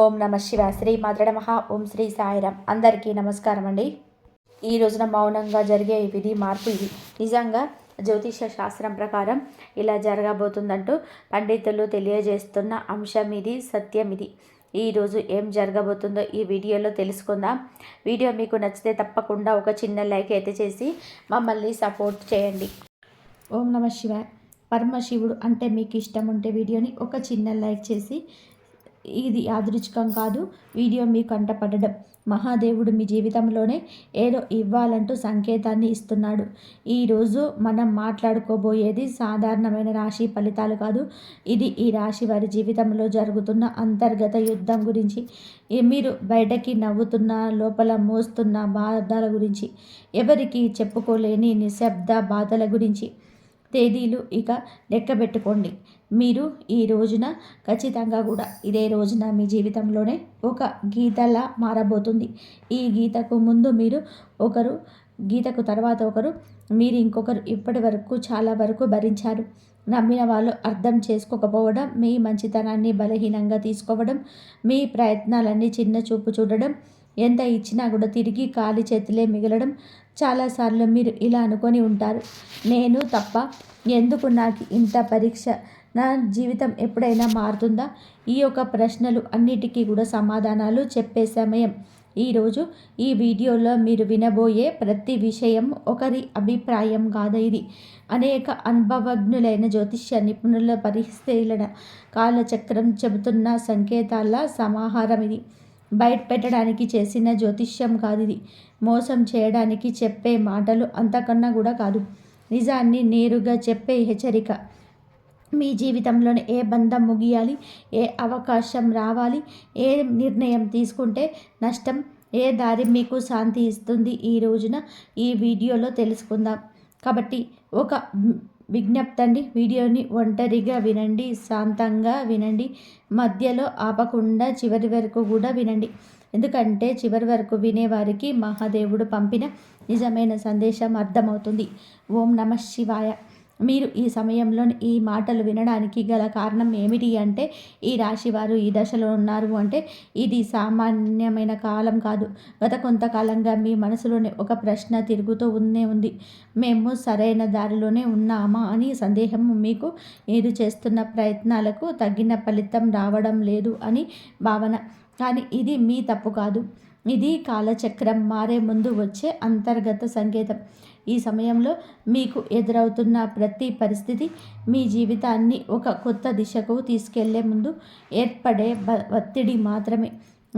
ఓం నమ శివ శ్రీ మాత్ర నమః. ఓం శ్రీ సాయిరామ్. అందరికీ నమస్కారం అండి. ఈ రోజున మౌనంగా జరిగే విధి మార్పు ఇది. నిజంగా జ్యోతిష శాస్త్రం ప్రకారం ఇలా జరగబోతుందంటూ పండితులు తెలియజేస్తున్న అంశం ఇది, సత్యం ఇది. ఈరోజు ఏం జరగబోతుందో ఈ వీడియోలో తెలుసుకుందాం. వీడియో మీకు నచ్చితే తప్పకుండా ఒక చిన్న లైక్ అయితే చేసి మమ్మల్ని సపోర్ట్ చేయండి. ఓం నమ శివ. పరమశివుడు అంటే మీకు ఇష్టం ఉంటే వీడియోని ఒక చిన్న లైక్ చేసి, ఇది యాదృచ్ఛికం కాదు, వీడియో మీకు కంటపడడం. మహాదేవుడు మీ జీవితంలోనే ఏదో ఇవ్వాలంటూ సంకేతాన్ని ఇస్తున్నాడు. ఈరోజు మనం మాట్లాడుకోబోయేది సాధారణమైన రాశి ఫలితాలు కాదు. ఇది ఈ రాశి వారి జీవితంలో జరుగుతున్న అంతర్గత యుద్ధం గురించి, మీరు బయటకి నవ్వుతున్న లోపల మోస్తున్న బాధల గురించి, ఎవరికి చెప్పుకోలేని నిశ్శబ్ద బాధల గురించి. తేదీలు ఇక లెక్కబెట్టుకోండి. మీరు ఈ రోజున ఖచ్చితంగా కూడా ఇదే రోజున మీ జీవితంలోనే ఒక గీతలా మారబోతుంది. ఈ గీతకు ముందు మీరు ఒకరు, గీతకు తర్వాత ఒకరు, మీరు ఇంకొకరు ఇప్పటి వరకు చాలా వరకు భరించారు. నమ్మిన వాళ్ళు అర్థం చేసుకోకపోవడం, మీ మంచితనాన్ని బలహీనంగా తీసుకోవడం, మీ ప్రయత్నాలన్నీ చిన్న చూపు చూడడం, ఎంత ఇచ్చినా కూడా తిరిగి ఖాళీ చేతులే మిగలడం. చాలాసార్లు మీరు ఇలా అనుకొని ఉంటారు, నేను తప్ప ఎందుకు నాకు ఇంత పరీక్ష, నా జీవితం ఎప్పుడైనా మారుతుందా? ఈ యొక్క ప్రశ్నలు అన్నిటికీ కూడా సమాధానాలు చెప్పే సమయం ఈరోజు. ఈ వీడియోలో మీరు వినబోయే ప్రతి విషయం ఒకరి అభిప్రాయం కాదు. ఇది అనేక అనుభవజ్ఞులైన జ్యోతిష్య నిపుణుల పరిశీలన, కాలచక్రం చెబుతున్న సంకేతాల సమాహారం. ఇది బయట పెట్టడానికి చేసిన జ్యోతిష్యం కాదు. ఇది మోసం చేయడానికి చెప్పే మాటలు అంతకన్నా కూడా కాదు. నిజాన్ని నేరుగా చెప్పే హెచ్చరిక. మీ జీవితంలోని ఏ బంధం ముగియాలి, ఏ అవకాశం రావాలి, ఏ నిర్ణయం తీసుకుంటే నష్టం, ఏ దారి మీకు శాంతి ఇస్తుంది, ఈ రోజున ఈ వీడియోలో తెలుసుకుందాం. కాబట్టి ఒక విజ్ఞప్తి అండి, వీడియోని ఒంటరిగా వినండి, శాంతంగా వినండి, మధ్యలో ఆపకుండా చివరి వరకు కూడా వినండి. ఎందుకంటే చివరి వరకు వినేవారికి మహాదేవుడు పంపిన నిజమైన సందేశం అర్థమవుతుంది. ఓం నమ శివాయ. మీరు ఈ సమయంలో ఈ మాటలు వినడానికి గల కారణం ఏమిటి అంటే, ఈ రాశివారు ఈ దశలో ఉన్నారు అంటే ఇది సామాన్యమైన కాలం కాదు. గత కొంతకాలంగా మీ మనసులోనే ఒక ప్రశ్న తిరుగుతూ ఉంది. మేము సరైన దారిలోనే ఉన్నామా అని సందేహం. మీకు మీరు చేస్తున్న ప్రయత్నాలకు తగిన ఫలితం రావడం లేదు అని భావన. కానీ ఇది మీ తప్పు కాదు. ఇది కాలచక్రం మారే ముందు వచ్చే అంతర్గత సంకేతం. ఈ సమయంలో మీకు ఎదురవుతున్న ప్రతి పరిస్థితి మీ జీవితాన్ని ఒక కొత్త దిశకు తీసుకెళ్లే ముందు ఏర్పడే ఒత్తిడి మాత్రమే.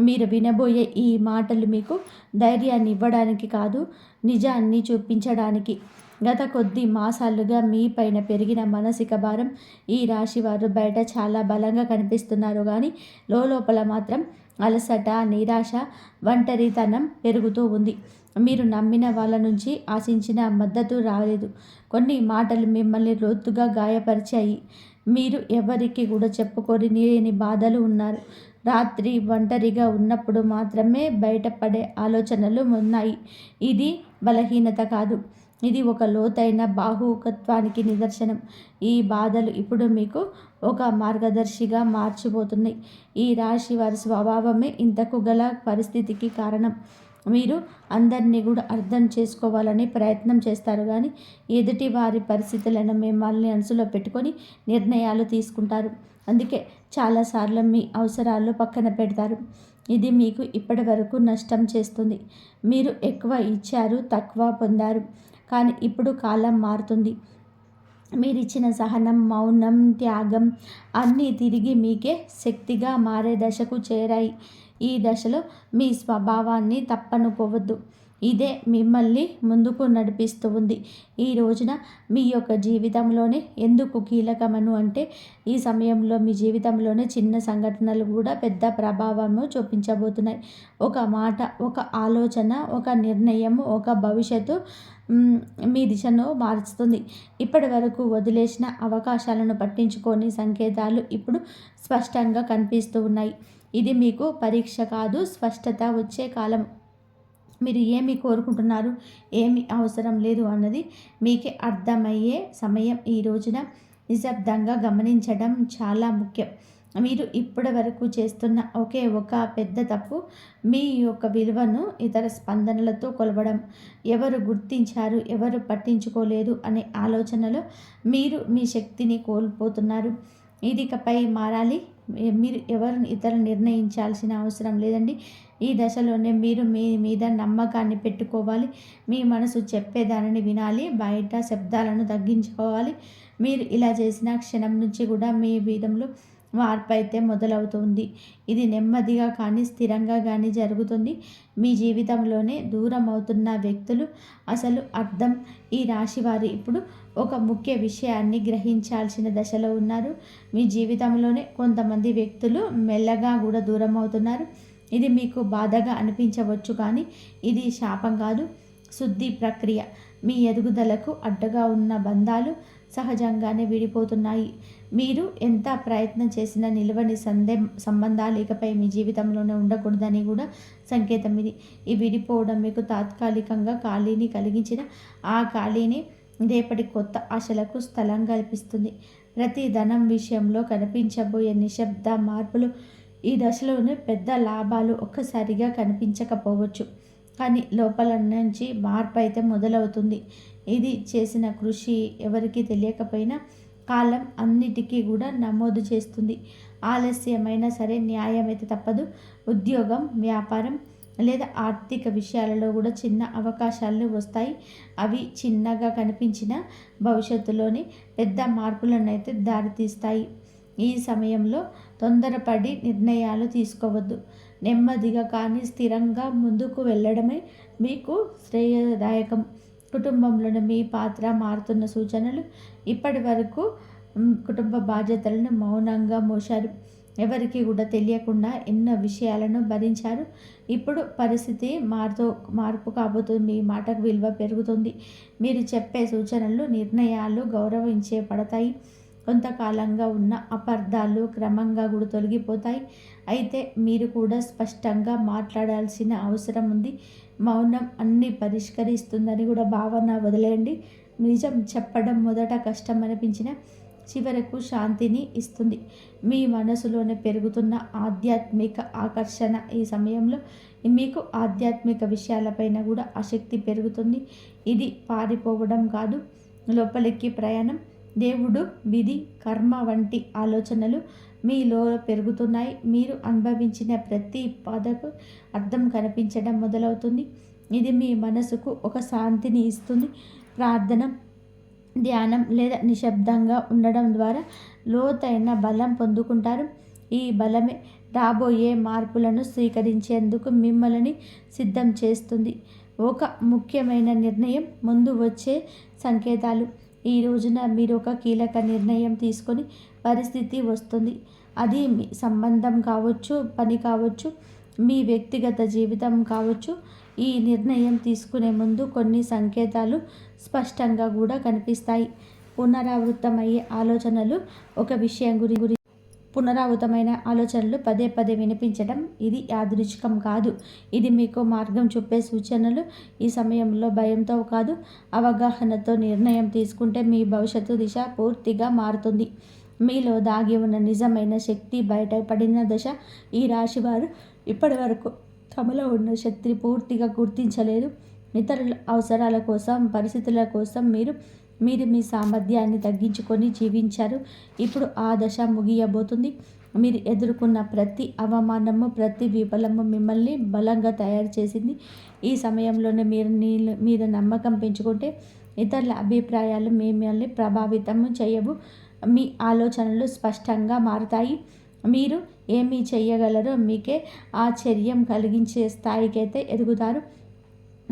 మీరు వినబోయే ఈ మాటలు మీకు ధైర్యాన్ని ఇవ్వడానికి కాదు, నిజాన్ని చూపించడానికి. గత కొద్ది మాసాలుగా మీ పైన పెరిగిన మానసిక భారం, ఈ రాశి వారు బయట చాలా బలంగా కనిపిస్తున్నారు, కానీ లోపల మాత్రం అలసట, నిరాశ, ఒంటరితనం పెరుగుతూ ఉంది. మీరు నమ్మిన వాళ్ళ నుంచి ఆశించిన మద్దతు రాలేదు. కొన్ని మాటలు మిమ్మల్ని లోతుగా గాయపరిచాయి. మీరు ఎవరికి కూడా చెప్పుకోలేని బాధలు ఉన్నారు. రాత్రి ఒంటరిగా ఉన్నప్పుడు మాత్రమే బయటపడే ఆలోచనలు ఉన్నాయి. ఇది బలహీనత కాదు, ఇది ఒక లోతైన బాహుకత్వానికి నిదర్శనం. ఈ బాధలు ఇప్పుడు మీకు ఒక మార్గదర్శిగా మార్చిపోతున్నాయి. ఈ రాశి వారి స్వభావమే ఇంతకు గల పరిస్థితికి కారణం. మీరు అందరినీ కూడా అర్థం చేసుకోవాలని ప్రయత్నం చేస్తారు, కానీ ఎదుటి వారి పరిస్థితులను మిమ్మల్ని మనసులో పెట్టుకొని నిర్ణయాలు తీసుకుంటారు. అందుకే చాలాసార్లు మీ అవసరాలు పక్కన పెడతారు. ఇది మీకు ఇప్పటి వరకు నష్టం చేస్తుంది. మీరు ఎక్కువ ఇచ్చారు, తక్కువ పొందారు. కానీ ఇప్పుడు కాలం మారుతుంది. మీరిచ్చిన సహనం, మౌనం, త్యాగం అన్నీ తిరిగి మీకే శక్తిగా మారే దశకు చేరాయి. ఈ దశలో మీ స్వభావాన్ని తప్పనుకోవద్దు. ఇదే మిమ్మల్ని ముందుకు నడిపిస్తూ ఉంది. ఈ రోజున మీ యొక్క జీవితంలోనే ఎందుకు కీలకమను అంటే, ఈ సమయంలో మీ జీవితంలోనే చిన్న సంఘటనలు కూడా పెద్ద ప్రభావము చూపించబోతున్నాయి. ఒక మాట, ఒక ఆలోచన, ఒక నిర్ణయం, ఒక భవిష్యత్తు మీ దిశను మారుస్తుంది. ఇప్పటి వరకు వదిలేసిన అవకాశాలను పట్టించుకొని సంకేతాలు ఇప్పుడు స్పష్టంగా కనిపిస్తూ ఉన్నాయి. ఇది మీకు పరీక్ష కాదు, స్పష్టత వచ్చే కాలం. మీరు ఏమి కోరుకుంటున్నారు, ఏమి అవసరం లేదు అన్నది మీకే అర్థమయ్యే సమయం. ఈ రోజున నిశ్శబ్దంగా గమనించడం చాలా ముఖ్యం. మీరు ఇప్పటి వరకు చేస్తున్న ఒకే ఒక పెద్ద తప్పు మీ యొక్క విలువను ఇతర స్పందనలతో కొలవడం. ఎవరు గుర్తించారు, ఎవరు పట్టించుకోలేదు అనే ఆలోచనలో మీరు మీ శక్తిని కోల్పోతున్నారు. ఇది ఇకపై మారాలి. మీరు ఎవరు ఇతరులు నిర్ణయించాల్సిన అవసరం లేదండి. ఈ దశలోనే మీరు మీ మీద నమ్మకాన్ని పెట్టుకోవాలి. మీ మనసు చెప్పేదానిని వినాలి. బయట శబ్దాలను తగ్గించుకోవాలి. మీరు ఇలా చేసిన క్షణం నుంచి కూడా మీ విధంలో మార్పు అయితే మొదలవుతుంది. ఇది నెమ్మదిగా కానీ స్థిరంగా కానీ జరుగుతుంది. మీ జీవితంలోనే దూరం అవుతున్న వ్యక్తులు అసలు అర్థం. ఈ రాశి వారు ఇప్పుడు ఒక ముఖ్య విషయాన్ని గ్రహించాల్సిన దశలో ఉన్నారు. మీ జీవితంలోనే కొంతమంది వ్యక్తులు మెల్లగా కూడా దూరం అవుతున్నారు. ఇది మీకు బాధగా అనిపించవచ్చు, కానీ ఇది శాపం కాదు, శుద్ధి ప్రక్రియ. మీ ఎదుగుదలకు అడ్డుగా ఉన్న బంధాలు సహజంగానే విడిపోతున్నాయి. మీరు ఎంత ప్రయత్నం చేసినా నిలవని సంబంధాలు ఇకపై మీ జీవితంలోనే ఉండకూడదని కూడా సంకేతం ఇది. ఈ విడిపోవడం మీకు తాత్కాలికంగా ఖాళీని కలిగించిన ఆ ఖాళీని రేపటి కొత్త ఆశలకు స్థలం కల్పిస్తుంది. ప్రతి ధనం విషయంలో కనిపించబోయే నిశ్శబ్ద మార్పులు ఈ దశలోనే పెద్ద లాభాలు ఒక్కసారిగా కనిపించకపోవచ్చు, కానీ లోపల నుంచి మార్పు అయితే మొదలవుతుంది. ఇది చేసిన కృషి ఎవరికి తెలియకపోయినా కాలం అన్నిటికీ కూడా నమోదు చేస్తుంది. ఆలస్యమైనా సరే న్యాయం అయితే తప్పదు. ఉద్యోగం, వ్యాపారం లేదా ఆర్థిక విషయాలలో కూడా చిన్న అవకాశాలు వస్తాయి. అవి చిన్నగా కనిపించిన భవిష్యత్తులోని పెద్ద మార్పులను అయితే దారితీస్తాయి. ఈ సమయంలో తొందరపడి నిర్ణయాలు తీసుకోవద్దు. నెమ్మదిగా కానీ స్థిరంగా ముందుకు వెళ్ళడమే మీకు శ్రేయదాయకం. కుటుంబంలోని మీ పాత్ర మారుతున్న సూచనలు. ఇప్పటి వరకు కుటుంబ బాధ్యతలను మౌనంగా మోశారు. ఎవరికి కూడా తెలియకుండా ఎన్నో విషయాలను భరించారు. ఇప్పుడు పరిస్థితి మార్పు కాబోతుంది. మీ మాటకు విలువ పెరుగుతుంది. మీరు చెప్పే సూచనలు, నిర్ణయాలు గౌరవించబడతాయి. కొంతకాలంగా ఉన్న అపార్థాలు క్రమంగా కూడా తొలగిపోతాయి. అయితే మీరు కూడా స్పష్టంగా మాట్లాడాల్సిన అవసరం ఉంది. మౌనం అన్నీ పరిష్కరిస్తుందని కూడా భావన వదిలేయండి. నిజం చెప్పడం మొదట కష్టం అనిపించిన చివరకు శాంతిని ఇస్తుంది. మీ మనసులోనే పెరుగుతున్న ఆధ్యాత్మిక ఆకర్షణ. ఈ సమయంలో మీకు ఆధ్యాత్మిక విషయాలపైన కూడా ఆసక్తి పెరుగుతుంది. ఇది పారిపోవడం కాదు, లోపలికి ప్రయాణం. దేవుడు, విధి, కర్మ వంటి ఆలోచనలు మీలో పెరుగుతున్నాయి. మీరు అనుభవించిన ప్రతి బాధకు అర్థం కనిపించడం మొదలవుతుంది. ఇది మీ మనసుకు ఒక శాంతిని ఇస్తుంది. ప్రార్థన, ధ్యానం లేదా నిశ్శబ్దంగా ఉండడం ద్వారా లోతైన బలం పొందుకుంటారు. ఈ బలమే రాబోయే మార్పులను స్వీకరించేందుకు మిమ్మల్ని సిద్ధం చేస్తుంది. ఒక ముఖ్యమైన నిర్ణయం ముందు వచ్చే సంకేతాలు. ఈ రోజున మీరు ఒక కీలక నిర్ణయం తీసుకొని పరిస్థితి వస్తుంది. అది మీ సంబంధం కావచ్చు, పని కావచ్చు, మీ వ్యక్తిగత జీవితం కావచ్చు. ఈ నిర్ణయం తీసుకునే ముందు కొన్ని సంకేతాలు స్పష్టంగా కూడా కనిపిస్తాయి. పునరావృతమయ్యే ఆలోచనలు. ఒక విషయం గురించి పునరావృతమైన ఆలోచనలు పదే పదే వినిపించడం ఇది యాదృచ్ఛికం కాదు. ఇది మీకు మార్గం చూపే సూచనలు. ఈ సమయంలో భయంతో కాదు, అవగాహనతో నిర్ణయం తీసుకుంటే మీ భవిష్యత్తు దిశ పూర్తిగా మారుతుంది. మీలో దాగి ఉన్న నిజమైన శక్తి బయటపడిన దశ. ఈ రాశివారు ఇప్పటి వరకు తమలో ఉన్న శక్తిని పూర్తిగా గుర్తించలేదు. ఇతరుల అవసరాల కోసం, పరిస్థితుల కోసం మీరు మీ సామర్థ్యాన్ని తగ్గించుకొని జీవించారు. ఇప్పుడు ఆ దశ ముగియబోతుంది. మీరు ఎదుర్కొన్న ప్రతి అవమానము, ప్రతి విఫలము మిమ్మల్ని బలంగా తయారు చేసింది. ఈ సమయంలోనే మీరు నమ్మకం పెంచుకుంటే ఇతరుల అభిప్రాయాలు మిమ్మల్ని ప్రభావితం చేయవు. మీ ఆలోచనలు స్పష్టంగా మారుతాయి. మీరు ఏమి చేయగలరో మీకే ఆశ్చర్యం కలిగించే స్థాయికైతే ఎదుగుతారు.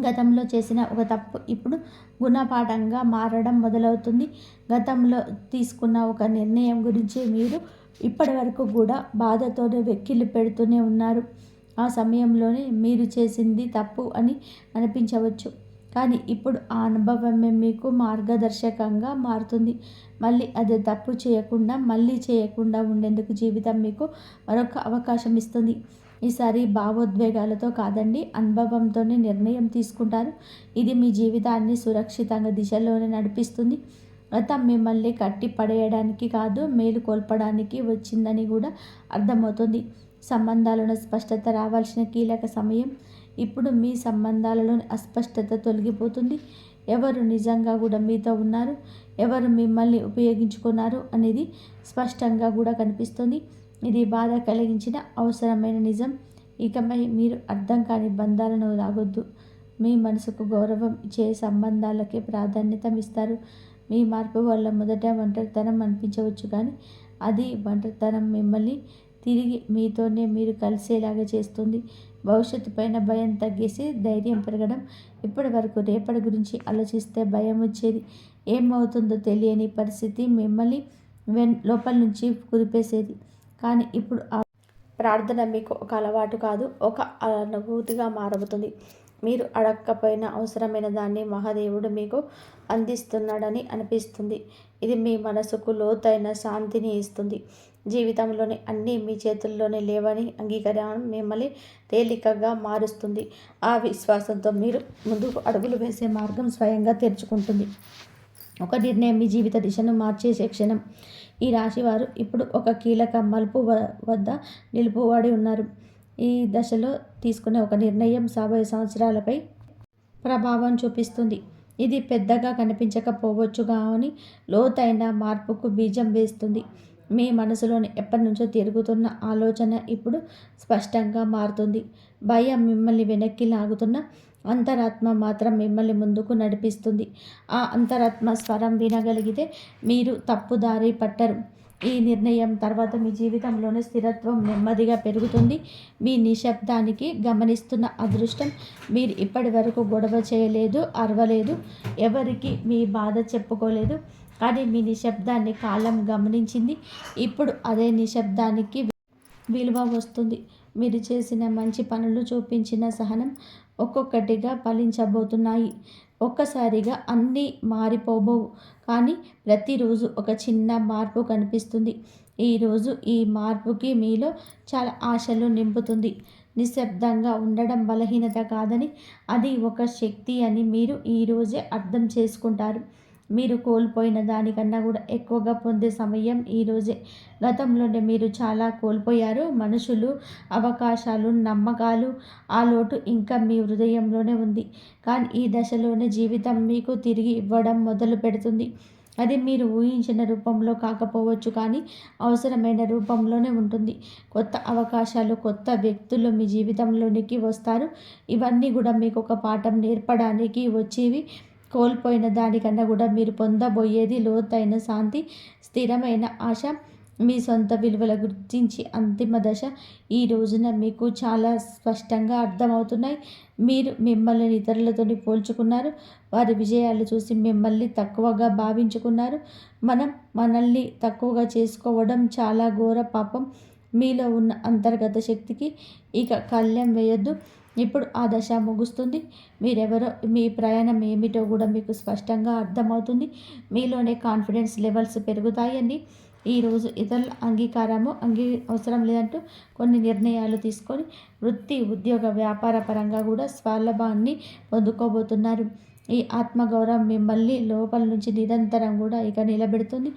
గతంలో చేసిన ఒక తప్పు ఇప్పుడు గుణపాఠంగా మారడం మొదలవుతుంది. గతంలో తీసుకున్న ఒక నిర్ణయం గురించి మీరు ఇప్పటి వరకు కూడా బాధతోనే వెక్కిళ్ళు పెడుతూనే ఉన్నారు. ఆ సమయంలోనే మీరు చేసింది తప్పు అని అనిపించవచ్చు, కానీ ఇప్పుడు ఆ అనుభవమే మీకు మార్గదర్శకంగా మారుతుంది. మళ్ళీ అదే తప్పు చేయకుండా ఉండేందుకు జీవితం మీకు మరొక అవకాశం ఇస్తుంది. ఈసారి భావోద్వేగాలతో కాదండి, అనుభవంతోనే నిర్ణయం తీసుకుంటారు. ఇది మీ జీవితాన్ని సురక్షితంగా దిశలోనే నడిపిస్తుంది. గతం మిమ్మల్ని కట్టి పడేయడానికి కాదు, మేలు కోల్పడానికి వచ్చిందని కూడా అర్థమవుతుంది. సంబంధాలను స్పష్టత రావాల్సిన కీలక సమయం. ఇప్పుడు మీ సంబంధాలలోని అస్పష్టత తొలగిపోతుంది. ఎవరు నిజంగా కూడా మీతో ఉన్నారు, ఎవరు మిమ్మల్ని ఉపయోగించుకున్నారు అనేది స్పష్టంగా కూడా కనిపిస్తుంది. ఇది బాధ కలిగించిన అవసరమైన నిజం. ఇకపై మీరు అర్థం కాని బంధాలను లాగొద్దు. మీ మనసుకు గౌరవం ఇచ్చే సంబంధాలకే ప్రాధాన్యత ఇస్తారు. మీ మార్పు వల్ల మొదట ఒంటరితనం అనిపించవచ్చు, కానీ అది ఒంటరితనం మిమ్మల్ని తిరిగి మీతోనే మీరు కలిసేలాగా చేస్తుంది. భవిష్యత్తు పైన భయం తగ్గేసి ధైర్యం పెరగడం. ఇప్పటి వరకు రేపటి గురించి ఆలోచిస్తే భయం వచ్చేది. ఏమవుతుందో తెలియని పరిస్థితి మిమ్మల్ని లోపల నుంచి కుదిపేసేది. కానీ ఇప్పుడు ఆ ప్రార్థన మీకు ఒక అలవాటు కాదు, ఒక అనుభూతిగా మారబోతుంది. మీరు అడగకపోయినా అవసరమైన దాన్ని మహాదేవుడు మీకు అందిస్తున్నాడని అనిపిస్తుంది. ఇది మీ మనసుకు లోతైన శాంతిని ఇస్తుంది. జీవితంలోని అన్నీ మీ చేతుల్లోనే లేవని అంగీకారం మిమ్మల్ని తేలికగా మారుస్తుంది. ఆ విశ్వాసంతో మీరు ముందుకు అడుగులు వేసే మార్గం స్వయంగా తెరుచుకుంటుంది. ఒక నిర్ణయం మీ జీవిత దిశను మార్చేసే క్షణం. ఈ రాశివారు ఇప్పుడు ఒక కీలక మలుపు వద్ద నిలుపుబడి ఉన్నారు. ఈ దశలో తీసుకునే ఒక నిర్ణయం 50 సంవత్సరాలపై ప్రభావం చూపిస్తుంది. ఇది పెద్దగా కనిపించకపోవచ్చు, కానీ లోతైన మార్పుకు బీజం వేస్తుంది. మీ మనసులోని ఎప్పటి నుంచో తిరుగుతున్న ఆలోచన ఇప్పుడు స్పష్టంగా మారుతుంది. భయం మిమ్మల్ని వెనక్కి లాగుతున్న అంతరాత్మ మాత్రం మిమ్మల్ని ముందుకు నడిపిస్తుంది. ఆ అంతరాత్మ స్వరం వినగలిగితే మీరు తప్పుదారి పట్టరు. ఈ నిర్ణయం తర్వాత మీ జీవితంలోని స్థిరత్వం నెమ్మదిగా పెరుగుతుంది. మీ నిశ్శబ్దానికి గమనిస్తున్న అదృష్టం. మీరు ఇప్పటి వరకు గొడవ చేయలేదు, అరవలేదు, ఎవరికి మీ బాధ చెప్పుకోలేదు, కానీ మీ నిశ్శబ్దాన్ని కాలం గమనించింది. ఇప్పుడు అదే నిశ్శబ్దానికి విలువ వస్తుంది. మీరు చేసిన మంచి పనులు, చూపించిన సహనం ఒక్కొక్కటిగా ఫలించబోతున్నాయి. ఒక్కసారిగా అన్నీ మారిపోబోవు, కానీ ప్రతిరోజు ఒక చిన్న మార్పు కనిపిస్తుంది. ఈరోజు ఈ మార్పుకి మీలో చాలా ఆశలు నింపుతుంది. నిశ్శబ్దంగా ఉండడం బలహీనత కాదని, అది ఒక శక్తి అని మీరు ఈరోజే అర్థం చేసుకుంటారు. మీరు కోల్పోయిన దానికన్నా కూడా ఎక్కువగా పొందే సమయం ఈరోజే. గతంలోనే మీరు చాలా కోల్పోయారు. మనుషులు, అవకాశాలు, నమ్మకాలు. ఆ లోటు ఇంకా మీ హృదయంలోనే ఉంది. కానీ ఈ దశలోనే జీవితం మీకు తిరిగి ఇవ్వడం మొదలు పెడుతుంది. అది మీరు ఊహించిన రూపంలో కాకపోవచ్చు, కానీ అవసరమైన రూపంలోనే ఉంటుంది. కొత్త అవకాశాలు, కొత్త వ్యక్తులు మీ జీవితంలోనికి వస్తారు. ఇవన్నీ కూడా మీకు ఒక పాఠం నేర్పడానికి వచ్చేవి. కోల్పోయిన దానికన్నా కూడా మీరు పొందబోయేది లోతైన శాంతి, స్థిరమైన ఆశ, మీ సొంత విలువల గురించి అంతిమ దశ. ఈ రోజున మీకు చాలా స్పష్టంగా అర్థమవుతున్నాయి. మీరు మిమ్మల్ని ఇతరులతో పోల్చుకున్నారు. వారి విజయాలు చూసి మిమ్మల్ని తక్కువగా భావించుకున్నారు. మనం మనల్ని తక్కువగా చేసుకోవడం చాలా ఘోర పాపం. మీలో ఉన్న అంతర్గత శక్తికి ఇక కళ్ళెం వేయొద్దు. ఇప్పుడు ఆ దశ ముగుస్తుంది. మీరెవరో, మీ ప్రయాణం ఏమిటో కూడా మీకు స్పష్టంగా అర్థమవుతుంది. మీలోనే కాన్ఫిడెన్స్ లెవెల్స్ పెరుగుతాయండి. ఈరోజు ఇతరుల అంగీకారము అవసరం లేదంటూ కొన్ని నిర్ణయాలు తీసుకొని వృత్తి, ఉద్యోగ, వ్యాపార పరంగా కూడా స్వలాభాన్ని పొందుకోబోతున్నారు. ఈ ఆత్మగౌరవం మిమ్మల్ని లోపల నుంచి నిరంతరం కూడా ఇక నిలబెడుతుంది.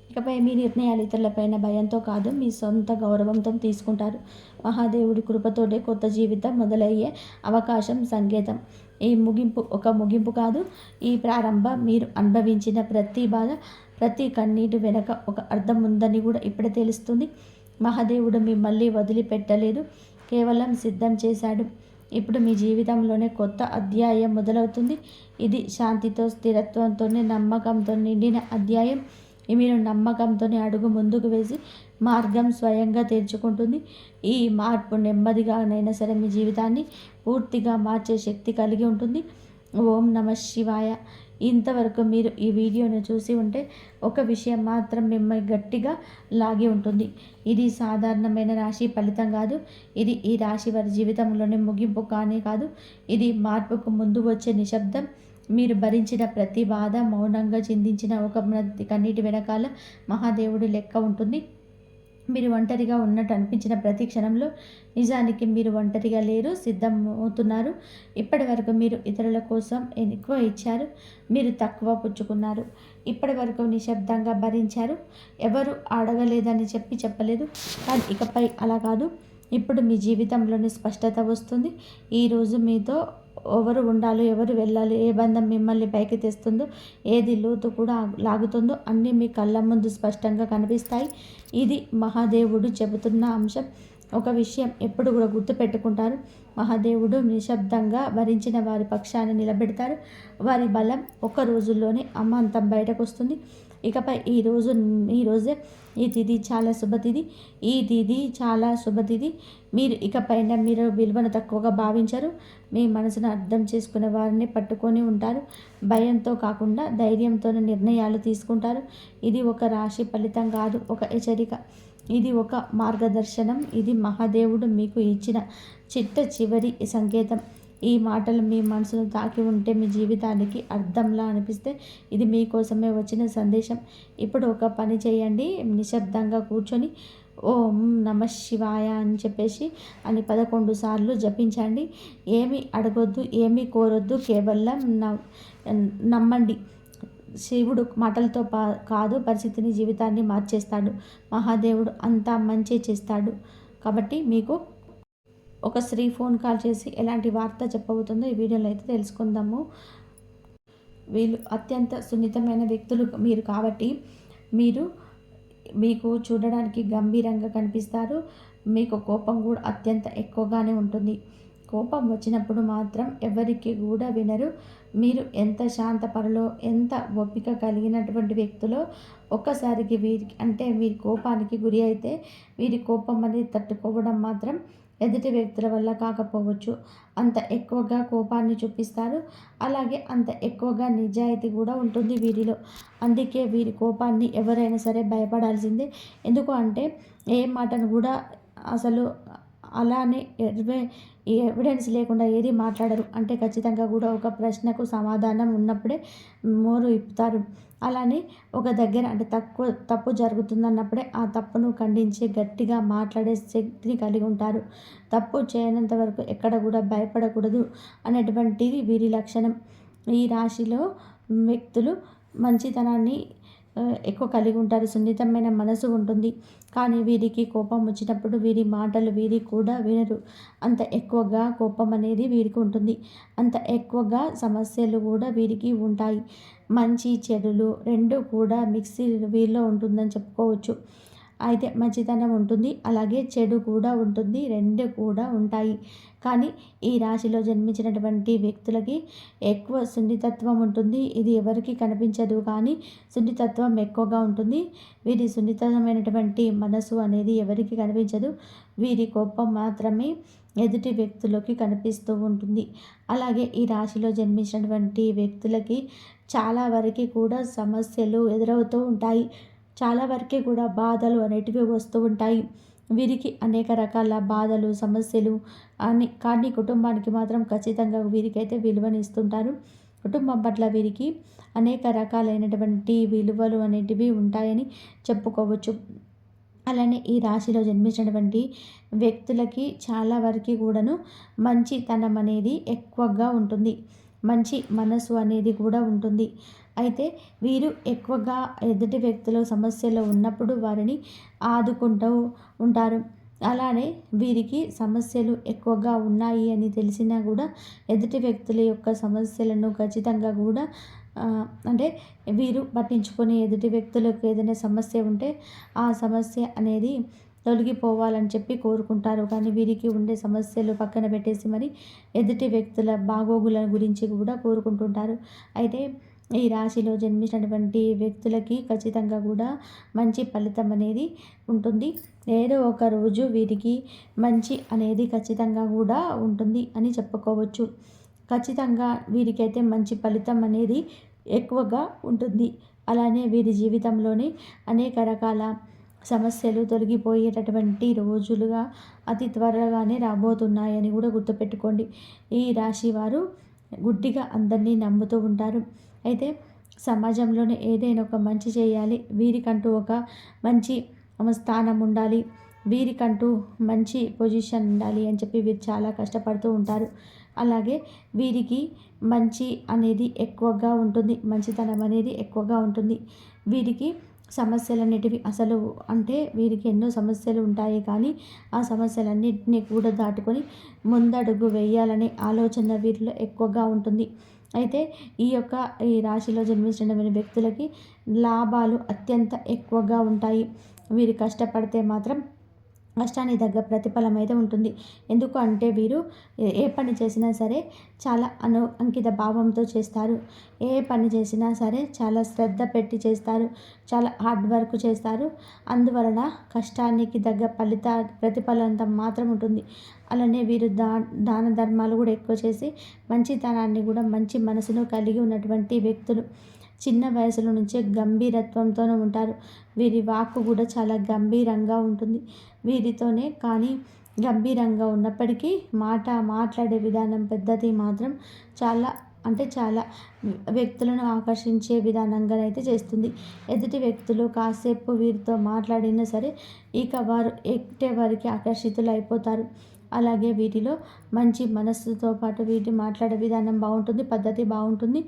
ఇకపై మీ నిర్ణయాలు ఇతరులపైన భయంతో కాదు, మీ సొంత గౌరవంతో తీసుకుంటారు. మహాదేవుడి కృపతోటే కొత్త జీవితం మొదలయ్యే అవకాశం సంకేతం. ఈ ముగింపు ఒక ముగింపు కాదు, ఈ ప్రారంభం. మీరు అనుభవించిన ప్రతి బాధ, ప్రతి కన్నీటి వెనక ఒక అర్థం ఉందని కూడా ఇప్పుడే తెలుస్తుంది. మహాదేవుడు మిమ్మల్ని వదిలిపెట్టలేదు, కేవలం సిద్ధం చేశాడు. ఇప్పుడు మీ జీవితంలోనే కొత్త అధ్యాయం మొదలవుతుంది. ఇది శాంతితో, స్థిరత్వంతోనే, నమ్మకంతో నిండిన అధ్యాయం. మీరు నమ్మకంతోనే అడుగు ముందుకు వేసి మార్గం స్వయంగా తెరుచుకుంటుంది. ఈ మార్పు నెమ్మదిగానైనా సరే మీ జీవితాన్ని పూర్తిగా మార్చే శక్తి కలిగి ఉంటుంది. ఓం నమః శివాయ. ఇంతవరకు మీరు ఈ వీడియోను చూసి ఉంటే ఒక విషయం మాత్రం మిమ్మల్ని గట్టిగా లాగి ఉంటుంది. ఇది సాధారణమైన రాశి ఫలితం కాదు. ఇది ఈ రాశి వారి జీవితంలోనే ముగింపు కానే కాదు. ఇది మార్పుకు ముందు వచ్చే నిశ్శబ్దం. మీరు భరించిన ప్రతి బాధ, మౌనంగా చిందించిన ఒక కన్నీటి వెనకాల మహాదేవుడి లెక్క ఉంటుంది. మీరు ఒంటరిగా ఉన్నట్టు అనిపించిన ప్రతి క్షణంలో నిజానికి మీరు ఒంటరిగా లేరు, సిద్ధం అవుతున్నారు. ఇప్పటి వరకు మీరు ఇతరుల కోసం ఎక్కువ ఇచ్చారు, మీరు తక్కువ పుచ్చుకున్నారు. ఇప్పటి వరకు నిశ్శబ్దంగా భరించారు, ఎవరు అడగలేదని చెప్పలేదు. కానీ ఇకపై అలా కాదు. ఇప్పుడు మీ జీవితంలోని స్పష్టత వస్తుంది. ఈరోజు మీతో ఎవరు ఉండాలో, ఎవరు వెళ్ళాలి, ఏ బంధం మిమ్మల్ని పైకి తెస్తుందో, ఏది లోతు కూడా లాగుతుందో అన్నీ మీ కళ్ళ ముందు స్పష్టంగా కనిపిస్తాయి. ఇది మహాదేవుడు చెబుతున్న అంశం. ఒక విషయం ఎప్పుడు కూడా గుర్తుపెట్టుకుంటారు. మహాదేవుడు నిశ్శబ్దంగా భరించిన వారి పక్షాన నిలబెడతారు. వారి బలం ఒక రోజుల్లోనే అమాంతం బయటకు వస్తుంది. ఇకపై ఈరోజే ఈ తిథి చాలా శుభతిథి. ఈ తిథి చాలా శుభతిథి. మీరు ఇకపైన మీరు విలువను తక్కువగా భావించరు. మీ మనసును అర్థం చేసుకునే వారిని పట్టుకొని ఉంటారు. భయంతో కాకుండా ధైర్యంతోనే నిర్ణయాలు తీసుకుంటారు. ఇది ఒక రాశి ఫలితం కాదు, ఒక హెచ్చరిక. ఇది ఒక మార్గదర్శనం. ఇది మహాదేవుడు మీకు ఇచ్చిన చివరి సంకేతం. ఈ మాటలు మీ మనసును తాకి ఉంటే, మీ జీవితానికి అర్థంలా అనిపిస్తే ఇది మీకోసమే వచ్చిన సందేశం. ఇప్పుడు ఒక పని చేయండి. నిశ్శబ్దంగా కూర్చొని ఓం నమ శివాయ అని చెప్పేసి 11 సార్లు జపించండి. ఏమీ అడగొద్దు, ఏమీ కోరొద్దు, కేవలం నమ్మండి. శివుడు మాటలతో కాదు, పరిస్థితిని, జీవితాన్ని మార్చేస్తాడు. మహాదేవుడు అంతా మంచి చేస్తాడు. కాబట్టి మీకు ఒక స్త్రీ ఫోన్ కాల్ చేసి ఎలాంటి వార్త చెప్పబోతుందో ఈ వీడియోలో అయితే తెలుసుకుందాము. వీళ్ళు అత్యంత సున్నితమైన వ్యక్తులు మీరు కాబట్టి మీకు చూడడానికి గంభీరంగా కనిపిస్తారు. మీకు కోపం కూడా అత్యంత ఎక్కువగానే ఉంటుంది. కోపం వచ్చినప్పుడు మాత్రం ఎవరికి కూడా వినరు. మీరు ఎంత శాంతపరలో, ఎంత ఓపిక కలిగినటువంటి వ్యక్తులో ఒక్కసారికి వీరి కోపానికి గురి అయితే వీరి కోపం అనేది తట్టుకోవడం మాత్రం ఎదుటి వ్యక్తుల వల్ల కాకపోవచ్చు. అంత ఎక్కువగా కోపాన్ని చూపిస్తారు. అలాగే అంత ఎక్కువగా నిజాయితీ కూడా ఉంటుంది వీరిలో. అందుకే వీరి కోపాన్ని ఎవరైనా సరే భయపడాల్సిందే. ఎందుకు అంటే ఏ మాటను కూడా అసలు అలానే ఎవిడెన్స్ లేకుండా ఏది మాట్లాడరు. అంటే ఖచ్చితంగా కూడా ఒక ప్రశ్నకు సమాధానం ఉన్నప్పుడే మోరు ఇప్పుతారు. అలానే ఒక దగ్గర అంటే తప్పు జరుగుతుందన్నప్పుడే ఆ తప్పును ఖండించి గట్టిగా మాట్లాడే శక్తిని కలిగి ఉంటారు. తప్పు చేయనంత వరకు ఎక్కడ కూడా భయపడకూడదు అనేటువంటిది వీరి లక్షణం. ఈ రాశిలో వ్యక్తులు మంచితనాన్ని ఎక్కువ కలిగి ఉంటారు. సున్నితమైన మనసు ఉంటుంది. కానీ వీరికి కోపం వచ్చినప్పుడు వీరి మాటలు వీరి కూడా వినరు. అంత ఎక్కువగా కోపం అనేది వీరికి ఉంటుంది. అంత ఎక్కువగా సమస్యలు కూడా వీరికి ఉంటాయి. మంచి చెడులు రెండు కూడా మిక్సీ వీరిలో ఉంటుందని చెప్పుకోవచ్చు. అయితే మంచితనం ఉంటుంది, అలాగే చెడు కూడా ఉంటుంది, రెండు కూడా ఉంటాయి. కానీ ఈ రాశిలో జన్మించినటువంటి వ్యక్తులకి ఎక్కువ సున్నితత్వం ఉంటుంది. ఇది ఎవరికి కనిపించదు, కానీ సున్నితత్వం ఎక్కువగా ఉంటుంది. వీరి సున్నితమైనటువంటి మనసు అనేది ఎవరికి కనిపించదు. వీరి కోపం మాత్రమే ఎదుటి వ్యక్తులకి కనిపిస్తూ ఉంటుంది. అలాగే ఈ రాశిలో జన్మించినటువంటి వ్యక్తులకి చాలా వరకు కూడా సమస్యలు ఎదురవుతూ ఉంటాయి. చాలా వరకే కూడా బాధలు అనేటివి వస్తూ ఉంటాయి. వీరికి అనేక రకాల బాధలు, సమస్యలు కానీ కుటుంబానికి మాత్రం ఖచ్చితంగా వీరికైతే విలువనిస్తుంటారు. కుటుంబం పట్ల వీరికి అనేక రకాలైనటువంటి విలువలు అనేటివి ఉంటాయని చెప్పుకోవచ్చు. అలానే ఈ రాశిలో జన్మించినటువంటి వ్యక్తులకి చాలా వరకు కూడాను మంచితనం అనేది ఎక్కువగా ఉంటుంది. మంచి మనసు అనేది కూడా ఉంటుంది. అయితే వీరు ఎక్కువగా ఎదుటి వ్యక్తులు సమస్యలో ఉన్నప్పుడు వారిని ఆదుకుంటూ ఉంటారు. అలానే వీరికి సమస్యలు ఎక్కువగా ఉన్నాయి అని తెలిసినా కూడా ఎదుటి వ్యక్తుల యొక్క సమస్యలను ఖచ్చితంగా కూడా అంటే వీరు పట్టించుకొని ఎదుటి వ్యక్తులకు ఏదైనా సమస్య ఉంటే ఆ సమస్య అనేది తొలగిపోవాలని చెప్పి కోరుకుంటారు. కానీ వీరికి ఉండే సమస్యలు పక్కన పెట్టేసి మరి ఎదుటి వ్యక్తుల బాగోగుల గురించి కూడా కోరుకుంటుంటారు. అయితే ఈ రాశిలో జన్మించినటువంటి వ్యక్తులకి ఖచ్చితంగా కూడా మంచి ఫలితం అనేది ఉంటుంది. ఏదో ఒక రోజు వీరికి మంచి అనేది ఖచ్చితంగా కూడా ఉంటుంది అని చెప్పుకోవచ్చు. ఖచ్చితంగా వీరికైతే మంచి ఫలితం అనేది ఎక్కువగా ఉంటుంది. అలానే వీరి జీవితంలోని అనేక రకాల సమస్యలు తొలగిపోయేటటువంటి రోజులుగా అతి త్వరగానే రాబోతున్నాయని కూడా గుర్తుపెట్టుకోండి. ఈ రాశి వారు గుడ్డిగా అందరినీ నమ్ముతూ ఉంటారు. అయితే సమాజంలోనే ఏదైనా ఒక మంచి చేయాలి, వీరికంటూ ఒక మంచి స్థానం ఉండాలి, వీరికంటూ మంచి పొజిషన్ ఉండాలి అని చెప్పి వీరు చాలా కష్టపడుతూ ఉంటారు. అలాగే వీరికి మంచి అనేది ఎక్కువగా ఉంటుంది, మంచితనం అనేది ఎక్కువగా ఉంటుంది. వీరికి సమస్యలు అనేటివి అసలు అంటే వీరికి ఎన్నో సమస్యలు ఉంటాయి, కానీ ఆ సమస్యలన్నింటినీ కూడా దాటుకొని ముందడుగు వేయాలనే ఆలోచన వీరిలో ఎక్కువగా ఉంటుంది. అయితే ఈ రాశిలో జన్మించిన వ్యక్తులకి లాభాలు అత్యంత ఎక్కువగా ఉంటాయి. వీరు కష్టపడితే మాత్రం కష్టానికి తగ్గ ప్రతిఫలం అయితే ఉంటుంది. ఎందుకు అంటే వీరు ఏ పని చేసినా సరే చాలా అంకిత భావంతో చేస్తారు. ఏ పని చేసినా సరే చాలా శ్రద్ధ పెట్టి చేస్తారు, చాలా హార్డ్ వర్క్ చేస్తారు. అందువలన కష్టానికి తగ్గ ప్రతిఫలం మాత్రం ఉంటుంది. అలానే వీరు దాన ధర్మాలు కూడా ఎక్కువ చేసి మంచితనాన్ని కూడా మంచి మనసును కలిగి ఉన్నటువంటి వ్యక్తులు. చిన్న వయసులో నుంచే గంభీరత్వంతోనే ఉంటారు. వీరి వాక్కు కూడా చాలా గంభీరంగా ఉంటుంది. వీరితోనే కానీ గంభీరంగా ఉన్నప్పటికీ మాట్లాడే విధానం పద్ధతి మాత్రం చాలా అంటే చాలా వ్యక్తులను ఆకర్షించే విధానంగానైతే చేస్తుంది. ఎదుటి వ్యక్తులు కాసేపు వీరితో మాట్లాడినా సరే ఇక వారు వారికి ఆకర్షితులు అయిపోతారు. అలాగే వీటిలో మంచి మనస్సుతో పాటు వీటి మాట్లాడే విధానం బాగుంటుంది, పద్ధతి బాగుంటుంది.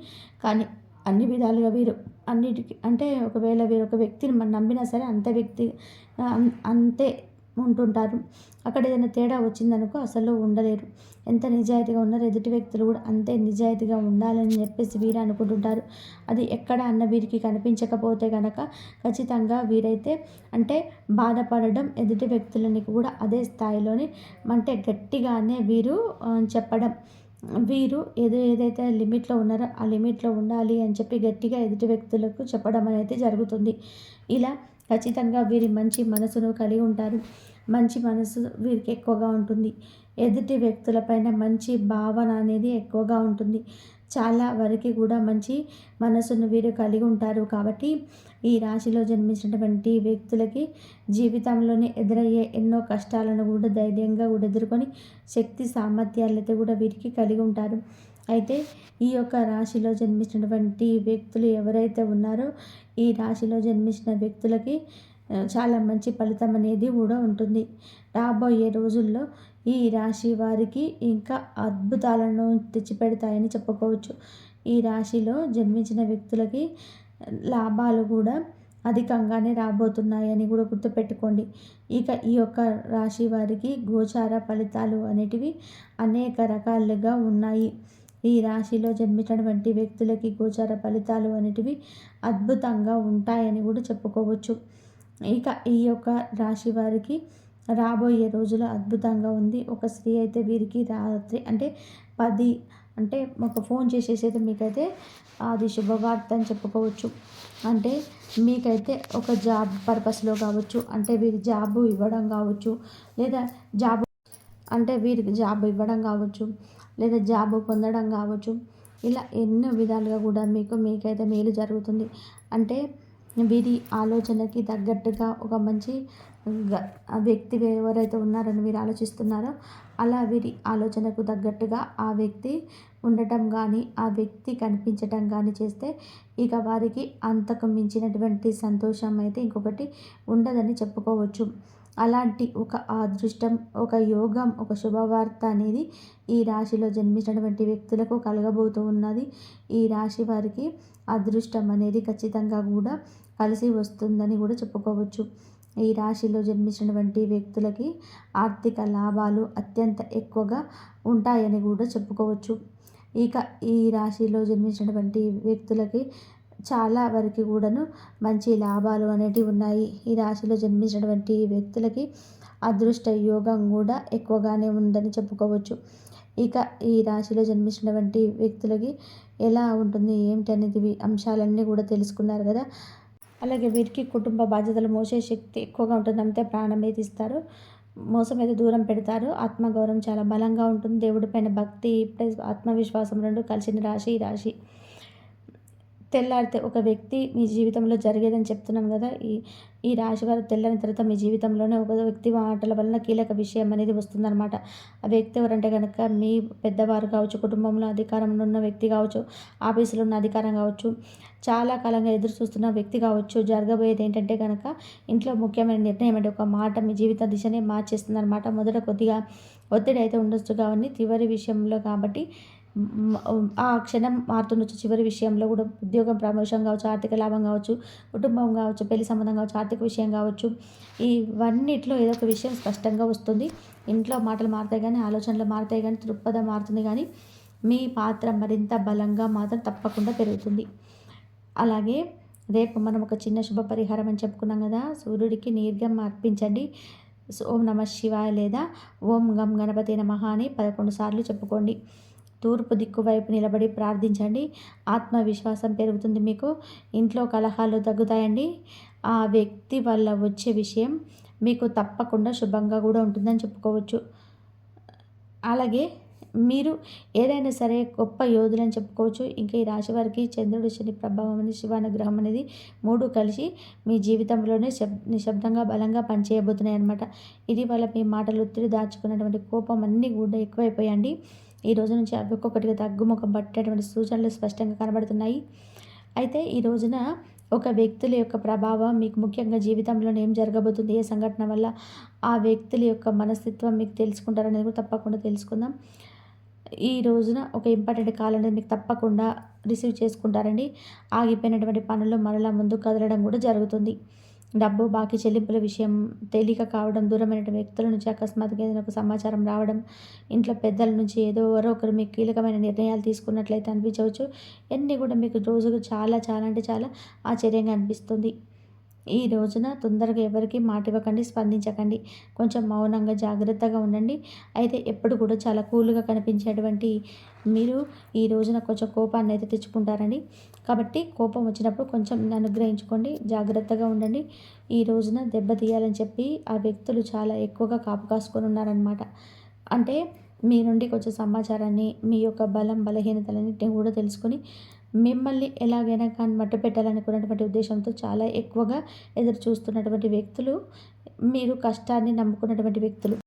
కానీ అన్ని విధాలుగా వీరు అన్నిటికీ అంటే ఒకవేళ వీరు ఒక వ్యక్తిని మనం నమ్మినా సరే అంతే ఉంటుంటారు. అక్కడ ఏదైనా తేడా వచ్చిందనుకో అసలు ఉండలేరు. ఎంత నిజాయితీగా ఉన్నారో ఎదుటి వ్యక్తులు కూడా అంతే నిజాయితీగా ఉండాలని చెప్పేసి వీరు అనుకుంటుంటారు. అది ఎక్కడ అన్న వీరికి కనిపించకపోతే కనుక ఖచ్చితంగా వీరైతే అంటే బాధపడడం, ఎదుటి వ్యక్తులని కూడా అదే స్థాయిలోని అంటే గట్టిగానే వీరు చెప్పడం, వీరు ఏదైతే లిమిట్లో ఉన్నారో ఆ లిమిట్లో ఉండాలి అని చెప్పి గట్టిగా ఎదుటి వ్యక్తులకు చెప్పడం అనేది జరుగుతుంది. ఇలా ఖచ్చితంగా వీరి మంచి మనసును కలిగి ఉంటారు. మంచి మనసు వీరికి ఎక్కువగా ఉంటుంది. ఎదుటి వ్యక్తులపైన మంచి భావన అనేది ఎక్కువగా ఉంటుంది. చాలా వరకు కూడా మంచి మనసును వీరు కలిగి ఉంటారు. కాబట్టి ఈ రాశిలో జన్మించినటువంటి వ్యక్తులకి జీవితంలోనే ఎదురయ్యే ఎన్నో కష్టాలను కూడా ధైర్యంగా కూడా ఎదుర్కొని శక్తి సామర్థ్యాలైతే కూడా వీరికి కలిగి ఉంటారు. అయితే ఈ యొక్క రాశిలో జన్మించినటువంటి వ్యక్తులు ఎవరైతే ఉన్నారో ఈ రాశిలో జన్మించిన వ్యక్తులకి చాలా మంచి ఫలితం అనేది కూడా ఉంటుంది. రాబోయే రోజుల్లో ఈ రాశి వారికి ఇంకా అద్భుతాలను తెచ్చిపెడతాయని చెప్పుకోవచ్చు. ఈ రాశిలో జన్మించిన వ్యక్తులకి లాభాలు కూడా అధికంగానే రాబోతున్నాయని కూడా గుర్తుపెట్టుకోండి. ఇక ఈ యొక్క రాశి వారికి గోచార ఫలితాలు అనేటివి అనేక రకాలుగా ఉన్నాయి. ఈ రాశిలో జన్మించినటువంటి వ్యక్తులకి గోచార ఫలితాలు అనేటివి అద్భుతంగా ఉంటాయని కూడా చెప్పుకోవచ్చు. ఇక ఈ యొక్క రాశి వారికి రాబోయే రోజులు అద్భుతంగా ఉంది. ఒక స్త్రీ అయితే వీరికి రాత్రి అంటే 10 అంటే ఒక ఫోన్ చేసేసి అయితే మీకైతే అది శుభవార్త అని చెప్పుకోవచ్చు. అంటే మీకైతే ఒక జాబ్ పర్పస్లో కావచ్చు, అంటే వీరి జాబు ఇవ్వడం కావచ్చు, లేదా వీరికి జాబ్ ఇవ్వడం కావచ్చు, లేదా జాబు పొందడం కావచ్చు. ఇలా ఎన్నో విధాలుగా కూడా మీకైతే మేలు జరుగుతుంది. అంటే వీరి ఆలోచనకి తగ్గట్టుగా ఒక మంచి వ్యక్తి ఎవరైతే ఉన్నారని వీరు ఆలోచిస్తున్నారో అలా వీరి ఆలోచనకు తగ్గట్టుగా ఆ వ్యక్తి ఉండటం కానీ ఆ వ్యక్తి కనిపించటం కానీ చేస్తే ఇక వారికి అంతకు మించినటువంటి సంతోషం అయితే ఇంకొకటి ఉండదని చెప్పుకోవచ్చు. అలాంటి ఒక అదృష్టం, ఒక యోగం, ఒక శుభవార్త అనేది ఈ రాశిలో జన్మించినటువంటి వ్యక్తులకు కలగబోతూ ఉన్నది. ఈ రాశి వారికి అదృష్టం అనేది ఖచ్చితంగా కూడా కలిసి వస్తుందని కూడా చెప్పుకోవచ్చు. ఈ రాశిలో జన్మించినటువంటి వ్యక్తులకి ఆర్థిక లాభాలు అత్యంత ఎక్కువగా ఉంటాయని కూడా చెప్పుకోవచ్చు. ఇక ఈ రాశిలో జన్మించినటువంటి వ్యక్తులకి చాలా వరకు కూడాను మంచి లాభాలు అనేటివి ఉన్నాయి. ఈ రాశిలో జన్మించినటువంటి వ్యక్తులకి అదృష్ట యోగం కూడా ఎక్కువగానే ఉందని చెప్పుకోవచ్చు. ఇక ఈ రాశిలో జన్మించినటువంటి వ్యక్తులకి ఎలా ఉంటుంది ఏంటి అనేది అంశాలన్నీ కూడా తెలుసుకున్నారు కదా. అలాగే వీరికి కుటుంబ బాధ్యతలు మోసే శక్తి ఎక్కువగా ఉంటుంది. అంతే ప్రాణం అయితే ఇస్తారు, మోసం అయితే దూరం పెడతారు. ఆత్మగౌరవం చాలా బలంగా ఉంటుంది. దేవుడి పైన భక్తి ప్లస్ ఆత్మవిశ్వాసం రెండు కలిసిన రాశి ఈ రాశి. తెల్లారితే ఒక వ్యక్తి మీ జీవితంలో జరిగేదని చెప్తున్నాను కదా! ఈ ఈ రాశివారు తెల్లారిన తర్వాత మీ జీవితంలోనే ఒక వ్యక్తి మాటల వలన కీలక విషయం అనేది వస్తుందనమాట. ఆ వ్యక్తి ఎవరంటే గనక మీ పెద్దవారు కావచ్చు, కుటుంబంలో అధికారంలో ఉన్న వ్యక్తి కావచ్చు, ఆఫీసులో ఉన్న అధికారం కావచ్చు, చాలా కాలంగా ఎదురు చూస్తున్న వ్యక్తి కావచ్చు. జరగబోయేది ఏంటంటే గనక ఇంట్లో ముఖ్యమైన నిర్ణయం అంటే ఒక మాట మీ జీవిత దిశనే మార్చేస్తుందనమాట. మొదట కొద్దిగా ఒత్తిడి అయితే ఉండొచ్చు కానీ చివరి విషయంలో కాబట్టి ఆ క్షణం మారుతుండొచ్చు. చివరి విషయంలో కూడా ఉద్యోగం ప్రమోషన్ కావచ్చు, ఆర్థిక లాభం కావచ్చు, కుటుంబం కావచ్చు, పెళ్లి సంబంధం కావచ్చు, ఆర్థిక విషయం కావచ్చు, ఇవన్నిట్లో ఏదో ఒక విషయం స్పష్టంగా వస్తుంది. ఇంట్లో మాటలు మారుతాయి కానీ, ఆలోచనలు మారుతాయి కానీ, దృక్పథం మారుతుంది కానీ, మీ పాత్ర మరింత బలంగా మాత్రం తప్పకుండా పెరుగుతుంది. అలాగే రేపు మనం ఒక చిన్న శుభ పరిహారం అని చెప్పుకున్నాం కదా! సూర్యుడికి నీర్ఘం అర్పించండి. ఓం నమః శివాయ లేదా ఓం గం గణపతే నమః అని 11 సార్లు చెప్పుకోండి. తూర్పు దిక్కు వైపు నిలబడి ప్రార్థించండి. ఆత్మవిశ్వాసం పెరుగుతుంది మీకు. ఇంట్లో కలహాలు తగ్గుతాయండి. ఆ వ్యక్తి వల్ల వచ్చే విషయం మీకు తప్పకుండా శుభంగా కూడా ఉంటుందని చెప్పుకోవచ్చు. అలాగే మీరు ఏదైనా సరే గొప్ప యోధులని చెప్పుకోవచ్చు. ఇంకా ఈ రాశి వారికి చంద్రుడు, శని ప్రభావం అనేది, శివానుగ్రహం అనేది 3 కలిసి మీ జీవితంలోనే నిశ్శబ్దంగా బలంగా పనిచేయబోతున్నాయి అనమాట. ఇది వల్ల మీ మాటలు ఒత్తిడి దాచుకున్నటువంటి కోపం అన్నీ కూడా ఎక్కువైపోయండి. ఈ రోజు నుంచి అవి ఒక్కొక్కటిగా తగ్గుముఖం పట్టేటువంటి సూచనలు స్పష్టంగా కనబడుతున్నాయి. అయితే ఈ రోజున ఒక వ్యక్తుల యొక్క ప్రభావం మీకు ముఖ్యంగా జీవితంలో ఏం జరగబోతుంది, ఏ సంఘటన వల్ల ఆ వ్యక్తుల యొక్క మనస్తత్వం మీకు తెలుసుకుంటారనేది కూడా తప్పకుండా తెలుసుకుందాం. ఈ రోజున ఒక ఇంపార్టెంట్ కాల్ అనేది మీకు తప్పకుండా రిసీవ్ చేసుకుంటారండి. ఆగిపోయినటువంటి పనులు మరలా ముందుకు కదలడం కూడా జరుగుతుంది. డబ్బు బాకీ చెల్లింపుల విషయం తేలిక కావడం, దూరమైన వ్యక్తుల నుంచి అకస్మాత్తుగా ఏదైనా ఒక సమాచారం రావడం, ఇంట్లో పెద్దల నుంచి ఎవరో ఒకరు మీకు కీలకమైన నిర్ణయాలు తీసుకున్నట్లయితే అనిపించవచ్చు. ఇవన్నీ కూడా మీకు రోజుకు చాలా చాలా అంటే చాలా ఆశ్చర్యంగా అనిపిస్తుంది. ఈ రోజున తొందరగా ఎవరికీ మాట ఇవ్వకండి, స్పందించకండి. కొంచెం మౌనంగా జాగ్రత్తగా ఉండండి. అయితే ఎప్పుడు కూడా చాలా కూల్‌గా కనిపించేటువంటి మీరు ఈ రోజున కొంచెం కోపాన్ని అయితే తెచ్చుకుంటారండి. కాబట్టి కోపం వచ్చినప్పుడు కొంచెం అనుగ్రహించుకోండి. జాగ్రత్తగా ఉండండి. ఈ రోజున దెబ్బతీయాలని చెప్పి ఆ వ్యక్తులు చాలా ఎక్కువగా కాపు కాసుకొని ఉన్నారనమాట. అంటే మీ నుండి కొంచెం సమాచారాన్ని, మీ యొక్క బలం, బలహీనతలన్నిటిని కూడా తెలుసుకొని మిమ్మల్ని ఎలాగైనా కానీ మట్టుపెట్టాలనుకున్నటువంటి ఉద్దేశంతో చాలా ఎక్కువగా ఎదురు చూస్తున్నటువంటి వ్యక్తులు, మీరు కష్టాన్ని నమ్ముకున్నటువంటి వ్యక్తులు.